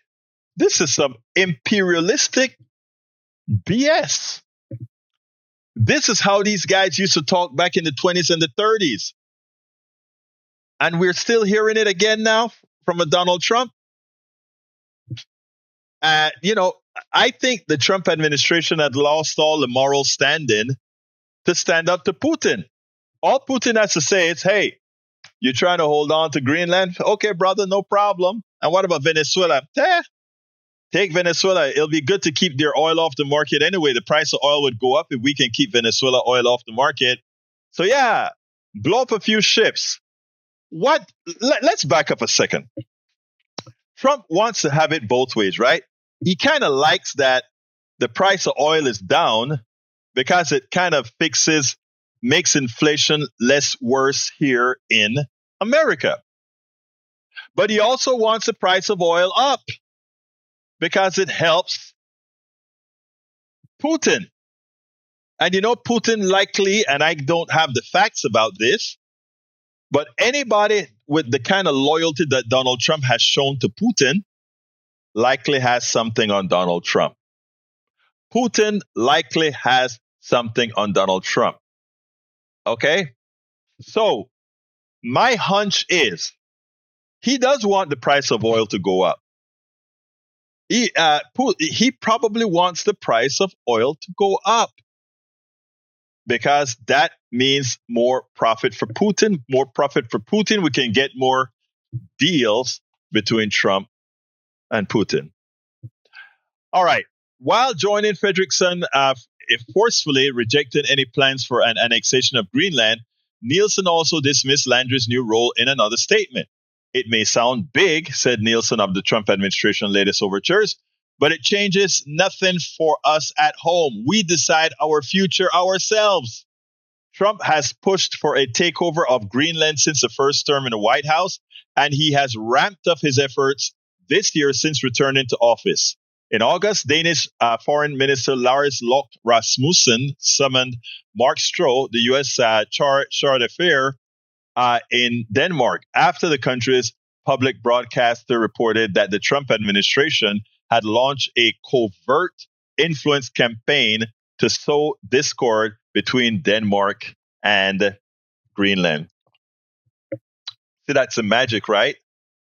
this is some imperialistic BS. This is how these guys used to talk back in the 20s and the 30s. And we're still hearing it again now from a Donald Trump. I think the Trump administration had lost all the moral standing to stand up to Putin. All Putin has to say is, hey, you're trying to hold on to Greenland? Okay, brother, no problem. And what about Venezuela? Take Venezuela. It'll be good to keep their oil off the market anyway. The price of oil would go up if we can keep Venezuela oil off the market. So yeah, blow up a few ships. Let's back up a second. Trump wants to have it both ways, right? He kind of likes that the price of oil is down because it kind of makes inflation less worse here in America. But he also wants the price of oil up because it helps Putin. And Putin likely, and I don't have the facts about this, but anybody with the kind of loyalty that Donald Trump has shown to Putin likely has something on Donald Trump. Putin likely has something on Donald Trump. Okay? So, my hunch is he does want the price of oil to go up. He probably wants the price of oil to go up because that means more profit for Putin. More profit for Putin. We can get more deals between Trump and Putin. All right. While joining Fredrickson forcefully rejecting any plans for an annexation of Greenland, Nielsen also dismissed Landry's new role in another statement. It may sound big, said Nielsen of the Trump administration's latest overtures, but it changes nothing for us at home. We decide our future ourselves. Trump has pushed for a takeover of Greenland since the first term in the White House, and he has ramped up his efforts this year since returning to office. In August, Danish Foreign Minister Lars Løkke Rasmussen summoned Mark Stroh, the U.S. charge d'affaires, in Denmark after the country's public broadcaster reported that the Trump administration had launched a covert influence campaign to sow discord between Denmark and Greenland. See, that's the magic, right?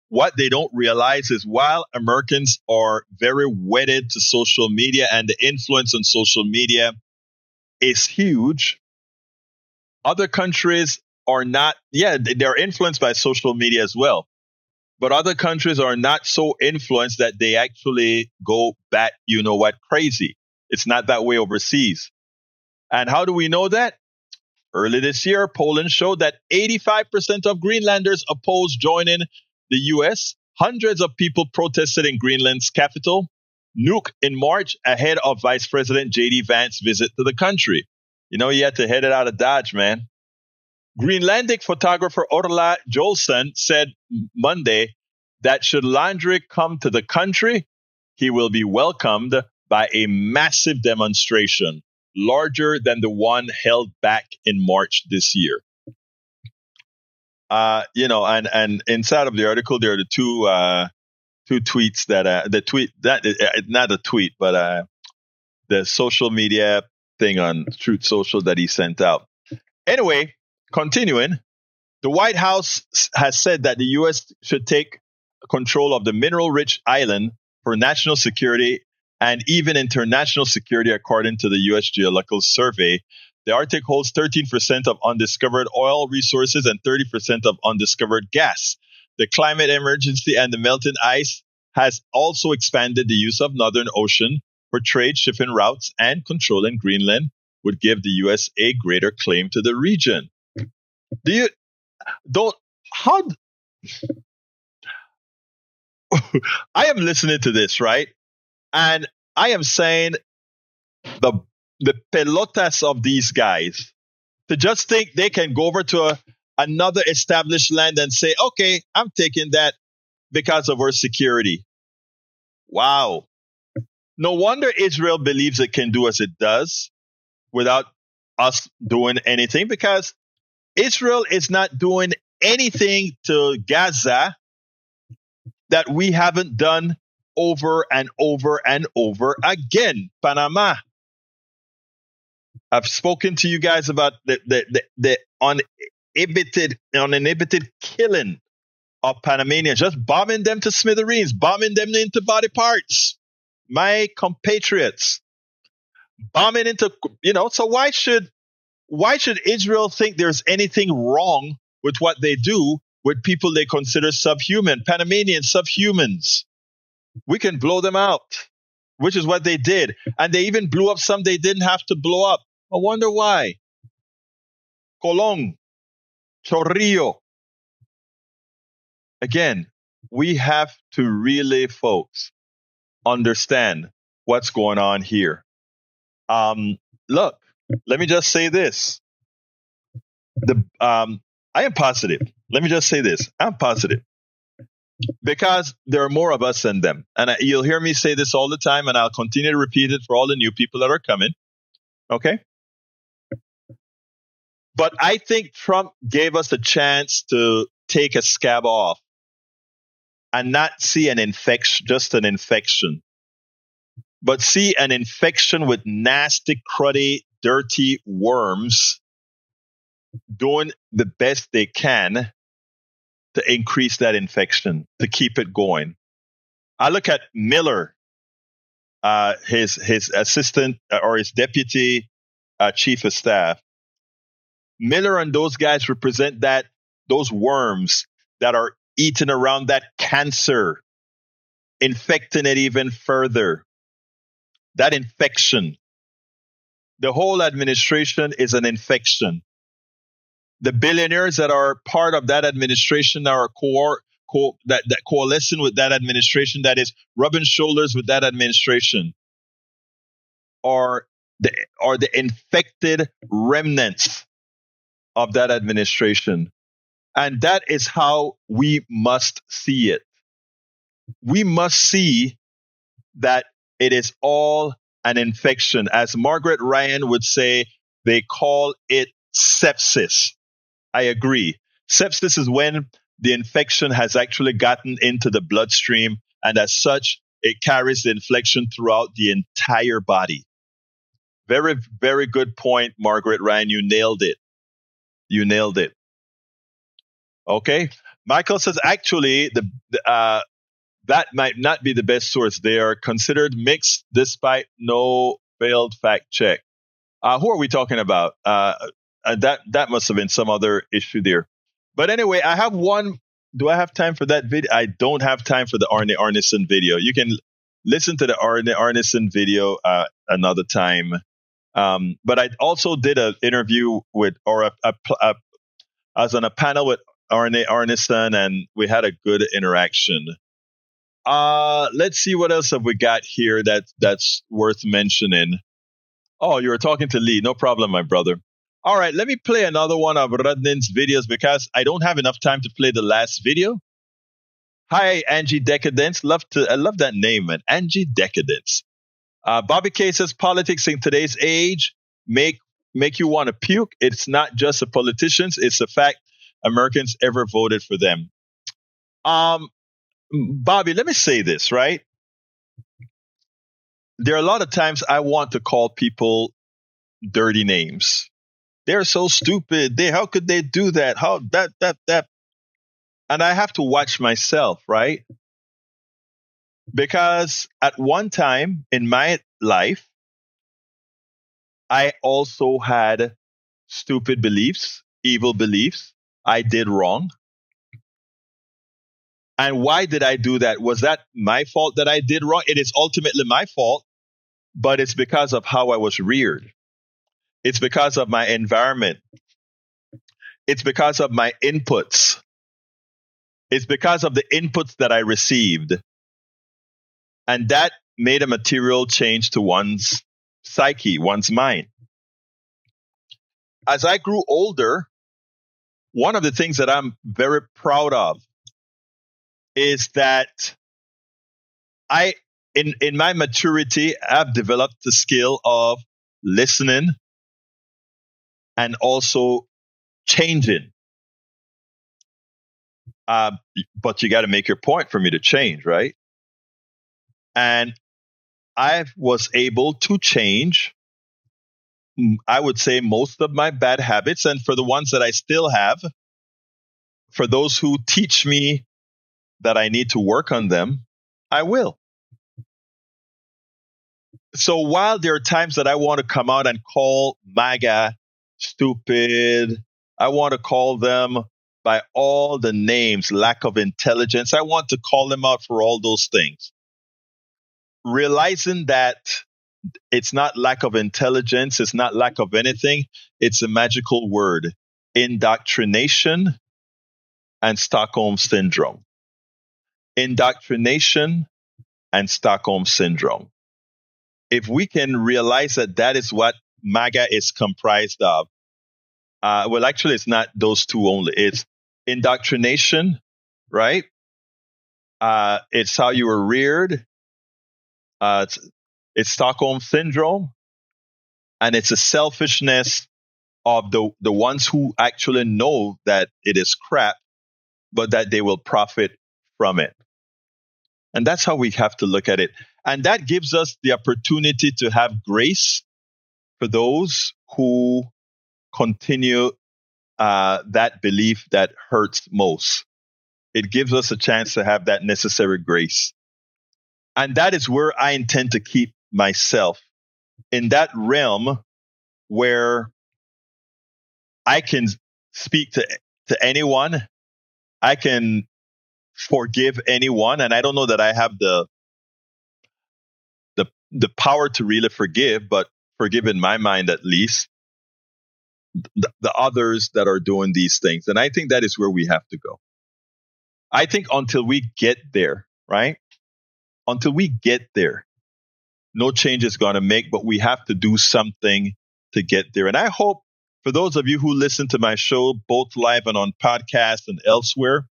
What they don't realize is while Americans are very wedded to social media and the influence on social media is huge, other countries are not, they're influenced by social media as well. But other countries are not so influenced that they actually go bat, crazy. It's not that way overseas. And how do we know that? Early this year, Poland showed that 85% of Greenlanders oppose joining the U.S. Hundreds of people protested in Greenland's capital, Nuuk, in March ahead of Vice President J.D. Vance's visit to the country. He had to head it out of Dodge, man. Greenlandic photographer Orla Jolson said Monday that should Landry come to the country, he will be welcomed by a massive demonstration, larger than the one held back in March this year. And inside of the article, there are the two tweets not a tweet, but the social media thing on Truth Social that he sent out. Anyway, continuing, the White House has said that the U.S. should take control of the mineral-rich island for national security and even international security, according to the U.S. Geological Survey. The Arctic holds 13% of undiscovered oil resources and 30% of undiscovered gas. The climate emergency and the melting ice has also expanded the use of Northern Ocean for trade shipping routes, and controlling Greenland would give the U.S. a greater claim to the region. I am listening to this, right? And I am saying the pelotas of these guys to just think they can go over to another established land and say, okay, I'm taking that because of our security. Wow. No wonder Israel believes it can do as it does without us doing anything, because Israel is not doing anything to Gaza that we haven't done over and over and over again. Panama. I've spoken to you guys about the uninhibited killing of Panamanians, just bombing them to smithereens, bombing them into body parts. My compatriots. Bombing into, so why should Israel think there's anything wrong with what they do with people they consider subhuman, Panamanian subhumans? We can blow them out, which is what they did. And they even blew up some they didn't have to blow up. I wonder why. Colón, Chorrillo, again, we have to really, folks, understand what's going on here. Look, let me just say this. I am positive. Let me just say this. I'm positive because there are more of us than them. And you'll hear me say this all the time, and I'll continue to repeat it for all the new people that are coming. Okay? But I think Trump gave us a chance to take a scab off and not see an infection, just an infection, but see an infection with nasty, cruddy, dirty worms doing the best they can to increase that infection, to keep it going. I look at Miller, his assistant or his deputy chief of staff. Miller and those guys represent those worms that are eating around that cancer, infecting it even further. That infection. The whole administration is an infection. The billionaires that are part of that administration are that coalescing with that administration, that is rubbing shoulders with that administration, are the infected remnants of that administration. And that is how we must see it. We must see that it is all an infection. As Margaret Ryan would say, they call it sepsis. I agree. Sepsis is when the infection has actually gotten into the bloodstream, and as such, it carries the infection throughout the entire body. Very, very good point, Margaret Ryan. You nailed it. You nailed it. Okay. Michael says, actually, that might not be the best source. They are considered mixed despite no failed fact check. Who are we talking about? That must have been some other issue there. But anyway, I have one. Do I have time for that video? I don't have time for the Arne Arneson video. You can listen to the Arne Arneson video another time. But I also did an interview with, I was on a panel with Arne Arneson, and we had a good interaction. Let's see what else have we got here that's worth mentioning. Oh, you were talking to Lee. No problem, my brother. All right, let me play another one of Radnin's videos because I don't have enough time to play the last video. Hi, Angie Decadence. I love that name, man. Angie Decadence. Bobby K says politics in today's age make you want to puke. It's not just the politicians; it's the fact Americans ever voted for them. Bobby, let me say this, right? There are a lot of times I want to call people dirty names. They're so stupid. How could they do that? How that? And I have to watch myself, right? Because at one time in my life, I also had stupid beliefs, evil beliefs. I did wrong. And why did I do that? Was that my fault that I did wrong? It is ultimately my fault, but it's because of how I was reared. It's because of my environment. It's because of my inputs. It's because of the inputs that I received. And that made a material change to one's psyche, one's mind. As I grew older, one of the things that I'm very proud of is that in my maturity, I've developed the skill of listening and also changing. But you got to make your point for me to change, right? And I was able to change, I would say, most of my bad habits. And for the ones that I still have, for those who teach me that I need to work on them, I will. So while there are times that I want to come out and call MAGA stupid, I want to call them by all the names, lack of intelligence, I want to call them out for all those things. Realizing that it's not lack of intelligence, it's not lack of anything, it's a magical word: indoctrination and Stockholm syndrome. indoctrination and Stockholm syndrome. If we can realize that that is what MAGA is comprised of, well, actually, it's not those two only. It's indoctrination, right? It's how you were reared. It's Stockholm syndrome, and it's a selfishness of the ones who actually know that it is crap, but that they will profit from it. And that's how we have to look at it. And that gives us the opportunity to have grace for those who continue that belief that hurts most. It gives us a chance to have that necessary grace. And that is where I intend to keep myself, in that realm where I can speak to anyone. I can forgive anyone. And I don't know that I have the power to really forgive, but forgive in my mind at least the others that are doing these things. And I think that is where we have to go. I think until we get there, right? Until we get there, no change is going to make, but we have to do something to get there. And I hope for those of you who listen to my show, both live and on podcast and elsewhere,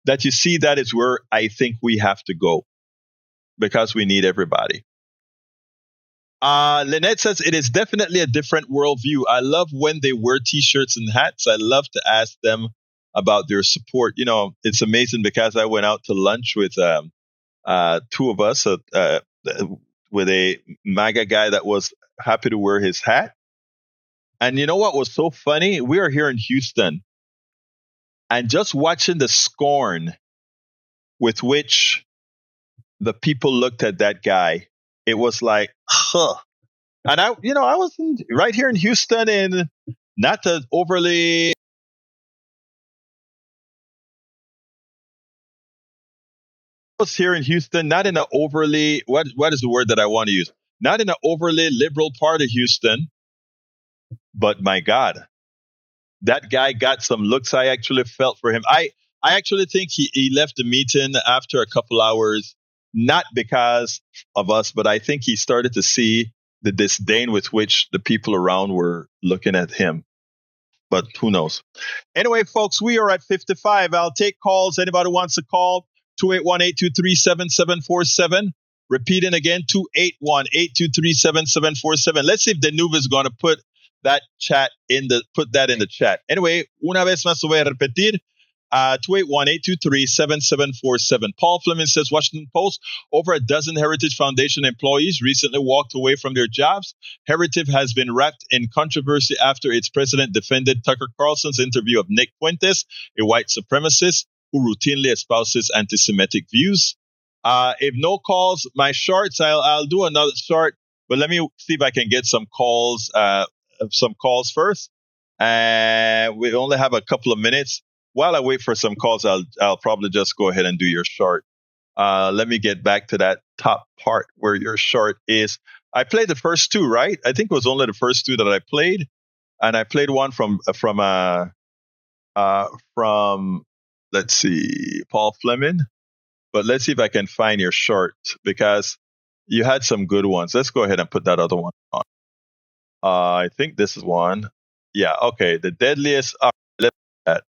that you see that is where I think we have to go, because we need everybody. Lynette says, it is definitely a different worldview. I love when they wear T-shirts and hats. I love to ask them about their support. You know, it's amazing because I went out to lunch with two of us with a MAGA guy that was happy to wear his hat. And you know what was so funny? We are here in Houston, and just watching the scorn with which the people looked at that guy, it was like, huh. And I was right here in Houston, and not to overly. I was here in Houston, not in an overly, what is the word that I want to use? Not in an overly liberal part of Houston, but my God, that guy got some looks. I actually felt for him. I actually think he left the meeting after a couple hours, not because of us, but I think he started to see the disdain with which the people around were looking at him. But who knows? Anyway, folks, we are at 55. I'll take calls. Anybody wants to call? 281-823-7747. Repeating again, 281-823-7747. Let's see if Danuva is going to put that in the chat. Anyway, una vez más voy a repetir. 281-823-7747. Paul Fleming says, Washington Post, over a dozen Heritage Foundation employees recently walked away from their jobs. Heritage has been wrapped in controversy after its president defended Tucker Carlson's interview of Nick Fuentes, a white supremacist who routinely espouses anti-Semitic views. If no calls, my shorts, I'll do another short, but let me see if I can get some calls first. We only have a couple of minutes. While I wait for some calls, I'll probably just go ahead and do your short. Let me get back to that top part where your short is. I played the first two, right? I think it was only the first two that I played, and I played one from let's see, Paul Fleming. But let's see if I can find your short, because you had some good ones. Let's go ahead and put that other one on. I think this is one. Yeah, okay. The deadliest. Let's do that.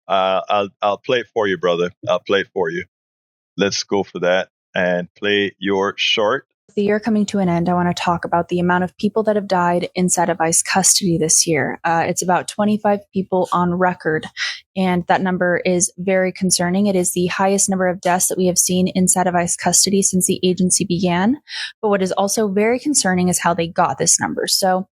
I'll play it for you, brother. I'll play it for you. Let's go for that and play your short. With the year coming to an end, I want to talk about the amount of people that have died inside of ICE custody this year. It's about 25 people on record, and that number is very concerning. It is the highest number of deaths that we have seen inside of ICE custody since the agency began. But what is also very concerning is how they got this number. So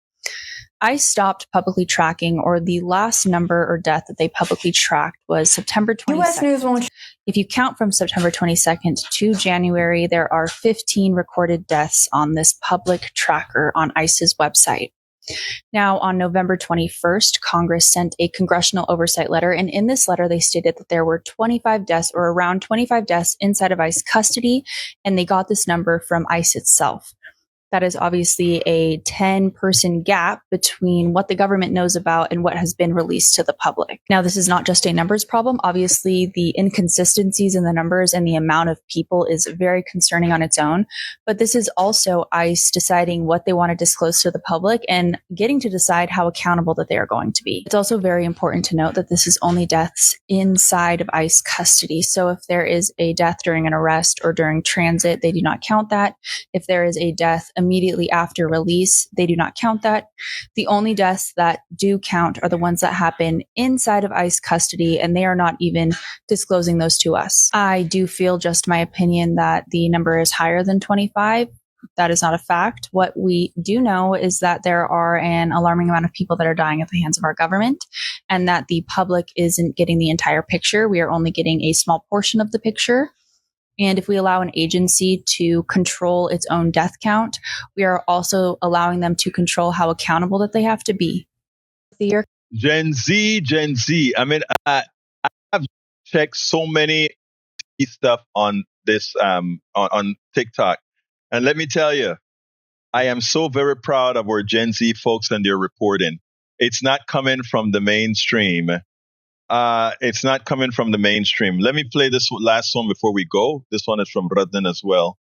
ICE stopped publicly tracking, or the last number or death that they publicly tracked was September 22nd. US News won't. If you count from September 22nd to January, there are 15 recorded deaths on this public tracker on ICE's website. Now, on November 21st, Congress sent a congressional oversight letter, and in this letter, they stated that there were 25 deaths, or around 25 deaths inside of ICE custody, and they got this number from ICE itself. That is obviously a 10-person gap between what the government knows about and what has been released to the public. Now, this is not just a numbers problem. Obviously, the inconsistencies in the numbers and the amount of people is very concerning on its own. But this is also ICE deciding what they want to disclose to the public and getting to decide how accountable that they are going to be. It's also very important to note that this is only deaths inside of ICE custody. So if there is a death during an arrest or during transit, they do not count that. If there is a death immediately after release, they do not count that. The only deaths that do count are the ones that happen inside of ICE custody, and they are not even disclosing those to us. I do feel, just my opinion, that the number is higher than 25. That is not a fact. What we do know is that there are an alarming amount of people that are dying at the hands of our government, and that the public isn't getting the entire picture. We are only getting a small portion of the picture. And if we allow an agency to control its own death count, we are also allowing them to control how accountable that they have to be. Gen Z. I mean, I have checked so many stuff on this on TikTok, and let me tell you, I am so very proud of our Gen Z folks and their reporting. It's not coming from the mainstream. It's not coming from the mainstream. Let me play this last one before we go. This one is from Rudden as well.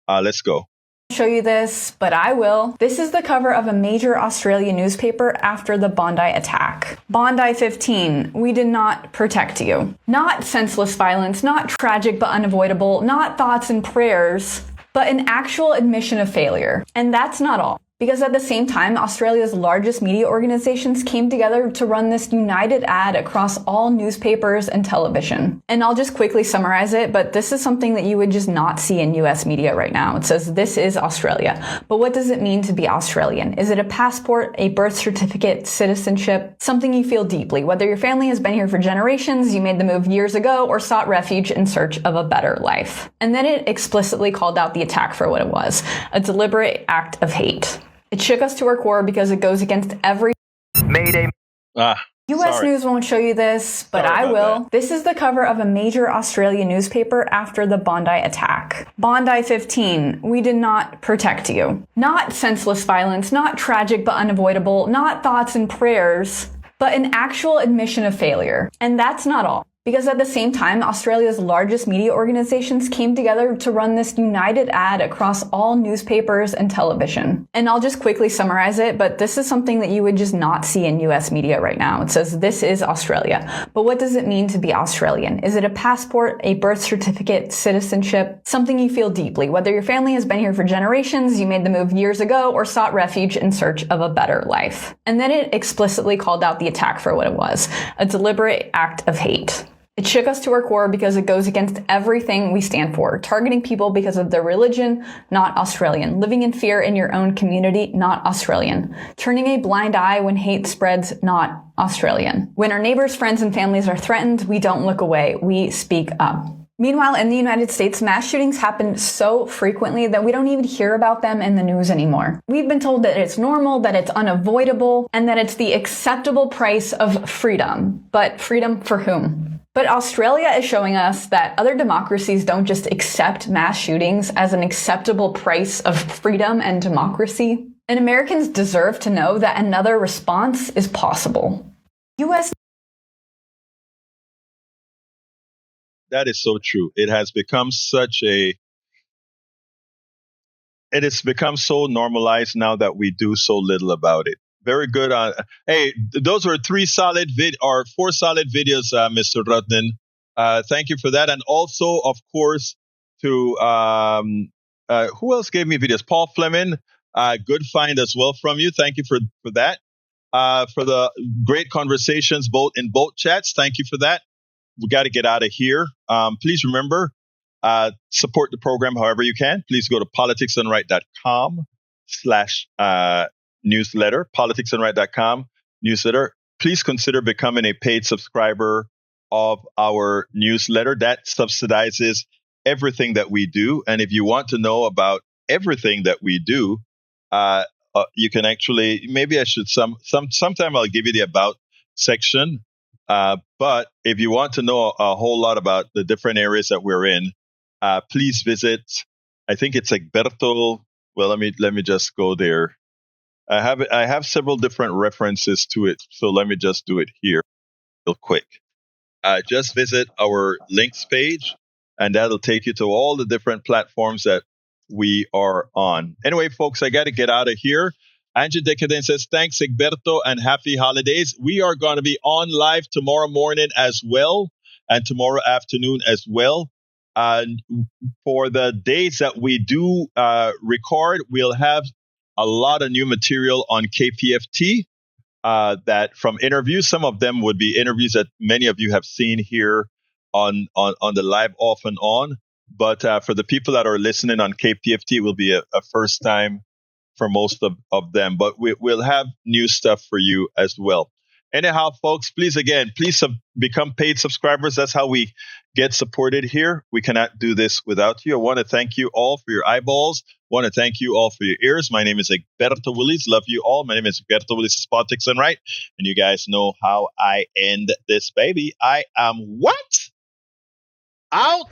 Let's go. Show you this, but I will. This is the cover of a major Australian newspaper after the Bondi attack. Bondi 15, we did not protect you. Not senseless violence, not tragic but unavoidable, not thoughts and prayers, but an actual admission of failure. And that's not all. Because at the same time, Australia's largest media organizations came together to run this united ad across all newspapers and television. And I'll just quickly summarize it, but this is something that you would just not see in US media right now. It says, "This is Australia." But what does it mean to be Australian? Is it a passport, a birth certificate, citizenship, something you feel deeply? Whether your family has been here for generations, you made the move years ago, or sought refuge in search of a better life. And then it explicitly called out the attack for what it was, a deliberate act of hate. It shook us to our core because it goes against every Mayday. US News won't show you this, but I will. This is the cover of a major Australian newspaper after the Bondi attack. Bondi 15, we did not protect you. Not senseless violence, not tragic but unavoidable, not thoughts and prayers, but an actual admission of failure. And that's not all. Because at the same time, Australia's largest media organizations came together to run this united ad across all newspapers and television. And I'll just quickly summarize it, but this is something that you would just not see in US media right now. It says, "This is Australia." But what does it mean to be Australian? Is it a passport, a birth certificate, citizenship, something you feel deeply? Whether your family has been here for generations, you made the move years ago, or sought refuge in search of a better life. And then it explicitly called out the attack for what it was, a deliberate act of hate. It shook us to our core because it goes against everything we stand for. Targeting people because of their religion, not Australian. Living in fear in your own community, not Australian. Turning a blind eye when hate spreads, not Australian. When our neighbors, friends, and families are threatened, we don't look away. We speak up. Meanwhile, in the United States, mass shootings happen so frequently that we don't even hear about them in the news anymore. We've been told that it's normal, that it's unavoidable, and that it's the acceptable price of freedom. But freedom for whom? But Australia is showing us that other democracies don't just accept mass shootings as an acceptable price of freedom and democracy. And Americans deserve to know that another response is possible. That is so true. It has become so normalized now that we do so little about it. Very good. Hey, those were four solid videos, Mr. Rudden. Thank you for that. And also, of course, to who else gave me videos? Paul Fleming. Good find as well from you. Thank you for that. For the great conversations in both chats. Thank you for that. We got to get out of here. Please remember, support the program however you can. Please go to politicsandright.com/newsletter, politicsandright.com newsletter. Please consider becoming a paid subscriber of our newsletter. That subsidizes everything that we do. And if you want to know about everything that we do, you can actually, maybe I should sometime I'll give you the about section. But if you want to know a whole lot about the different areas that we're in, please visit, I think it's Egberto, Well, let me just go there. I have several different references to it, so let me just do it here real quick. Just visit our links page, and that'll take you to all the different platforms that we are on. Anyway, folks, I got to get out of here. Angie Decadent says, thanks, Egberto, and happy holidays. We are going to be on live tomorrow morning as well, and tomorrow afternoon as well. And for the days that we do record, we'll have a lot of new material on KPFT that from interviews. Some of them would be interviews that many of you have seen here on the live off and on. But for the people that are listening on KPFT, it will be a first time for most of them. But we'll have new stuff for you as well. Anyhow, folks, please become paid subscribers. That's how we get supported here. We cannot do this without you. I want to thank you all for your eyeballs. I want to thank you all for your ears. My name is Egberto Willies. Love you all. My name is Egberto Willies. It's Politics Done Right. And you guys know how I end this baby. I am what? Out.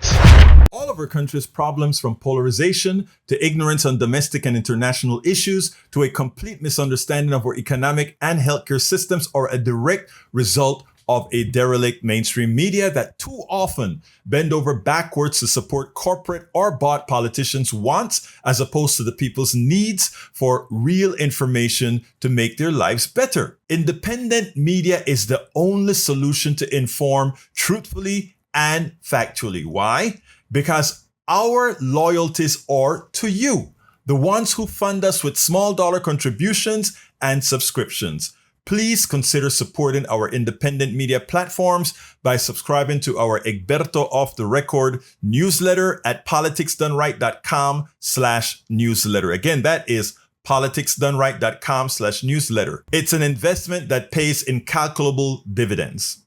All of our country's problems, from polarization to ignorance on domestic and international issues to a complete misunderstanding of our economic and healthcare systems, are a direct result of a derelict mainstream media that too often bend over backwards to support corporate or bought politicians' wants as opposed to the people's needs for real information to make their lives better. Independent media is the only solution to inform truthfully and factually. Why? Because our loyalties are to you, the ones who fund us with small dollar contributions and subscriptions. Please consider supporting our independent media platforms by subscribing to our Egberto Off the Record newsletter at politicsdoneright.com/newsletter. Again, that is politicsdoneright.com/newsletter. It's an investment that pays incalculable dividends.